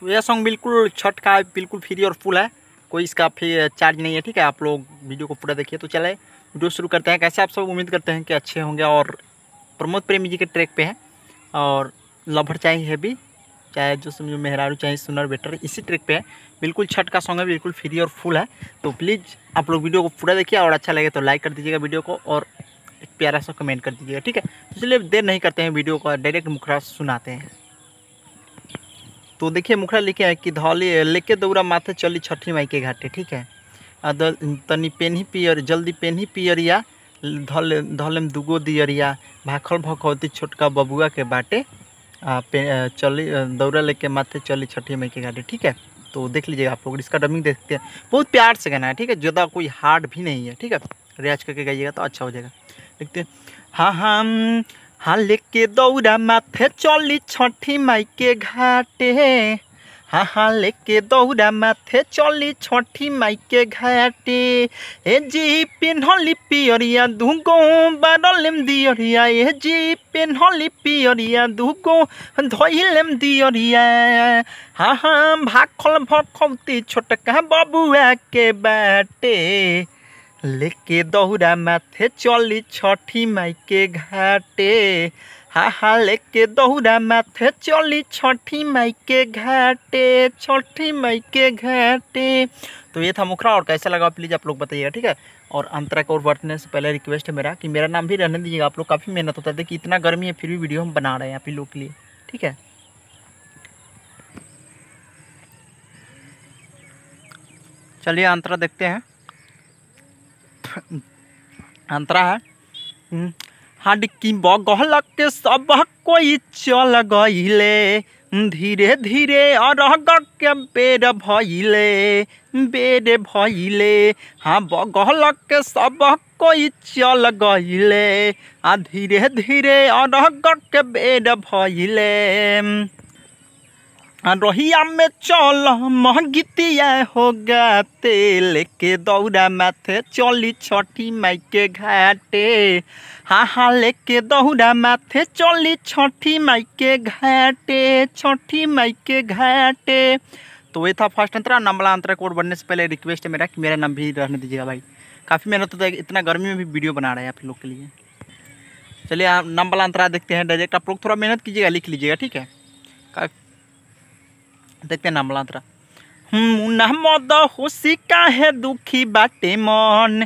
तो यह सॉन्ग बिल्कुल छठ का बिल्कुल फ्री और फुल है, कोई इसका फिर चार्ज नहीं है। ठीक है, आप लोग वीडियो को पूरा देखिए। तो चले वीडियो शुरू करते हैं। कैसे आप सब उम्मीद करते हैं कि अच्छे होंगे। और प्रमोद प्रेमी जी के ट्रैक पे है और लभर चाहे है भी, चाहे जो समझो मेहरारू चाहे सुनर बेटर, इसी ट्रैक पे है। बिल्कुल छठ का सॉन्ग है, बिल्कुल फ्री और फुल है। तो प्लीज़ आप लोग वीडियो को पूरा देखिए और अच्छा लगे तो लाइक कर दीजिएगा वीडियो को और एक प्यारा सा कमेंट कर दीजिएगा। ठीक है, तो चलिए देर नहीं करते हैं, वीडियो को डायरेक्ट मुखरा सुनाते हैं। तो देखिए मुखरा लिखे है कि धौली लेके दौरा माथे चली छठी माई के घाटे। ठीक है, तनी पेन्ही पियर जल्दी पेन्ही पियरिया, धलेम दुगो दियरिया, भाखल भखौती छोटका बबुआ के बाटे, चली दौरा लेके माथे चली छठी माई के घाटे। ठीक है, तो देख लीजिएगा आप लोग, इसका डबिंग देखते हैं। बहुत प्यार से गाना है। ठीक है, ज़्यादा कोई हार्ड भी नहीं है। ठीक है, रियाज करके गाइएगा तो अच्छा हो जाएगा। देखते हैं। हाँ लेके दौरा माथे चली छठी माई के घाटे, हाँ लेके दौरा माथे चली छठी माई के घाटे। ए जी पेन्हली पियरिया दुगो बारलेम दियरिया, ए जी पेन्हली पियरिया दुगो धोइलेम दियरिया, हाँ भाखल भखौती छोटका बबुआ के बाटे, लेके दौरा माथे चली छठी माई के घाटे, हाँ लेके दौरा माथे चली छठी माई के घाटे, छठी माई के घाटे। तो ये था मुखरा, और कैसा लगा प्लीज़ आप लोग बताइएगा। ठीक है, और अंतरा को और बढ़ने से पहले रिक्वेस्ट है मेरा कि मेरा नाम भी रहने दीजिएगा। आप लोग काफ़ी मेहनत होता है, देखिए इतना गर्मी है फिर भी वीडियो हम बना रहे हैं आप लोग के लिए। ठीक है, चलिए अंतरा देखते हैं। अंतरा है हाडिकी बगल के सब कोई चल गईले, धीरे धीरे अरग के बेर भइले, हाँ बगल के सब कोई चल गईले, आ धीरे धीरे अरग के बेर भइले, रहिया में चल महगितिया हो गाते, लेके दौरा माथे चली छठी माई के घाटे, हाँ लेके दौरा माथे चली छठी माई के घाटे, छठी माई के घाटे। तो ये था फर्स्ट अंतरा। नाम वाला अंतरा कोड बनने से पहले रिक्वेस्ट है मेरा कि मेरा नाम भी रहने दीजिएगा भाई, काफ़ी मेहनत होता है, इतना गर्मी में भी वीडियो बना रहे हैं आप लोग के लिए। चलिए आप नाम वाला अंतरा देखते हैं डायरेक्ट, आप लोग थोड़ा मेहनत कीजिएगा, लिख लीजिएगा। ठीक है, देखते हैं नाम वाला अंतरा। मुन्ना मद होशी काहे दुखी बाटे मन,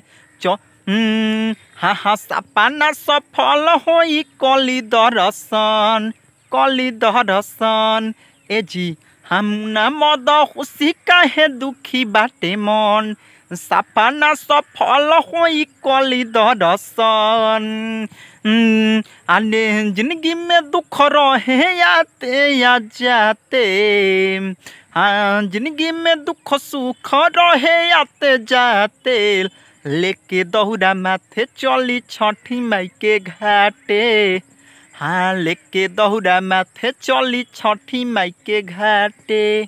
हाँ सपना सफल होई कली दर्शन, कली दर्शन। ए जी मुन्ना मद होशी काहे दुखी बाटे मन, सपना सफल होई कली दर्शन। आने जिंदगी में दुख रहे आते या जाते, हाँ जिंदगी में दुख सुख रहे आते जाते, लेके दौरा माथे चली छठी माई के घाटे, हाँ लेके दौरा माथे चली छठी माई के घाटे।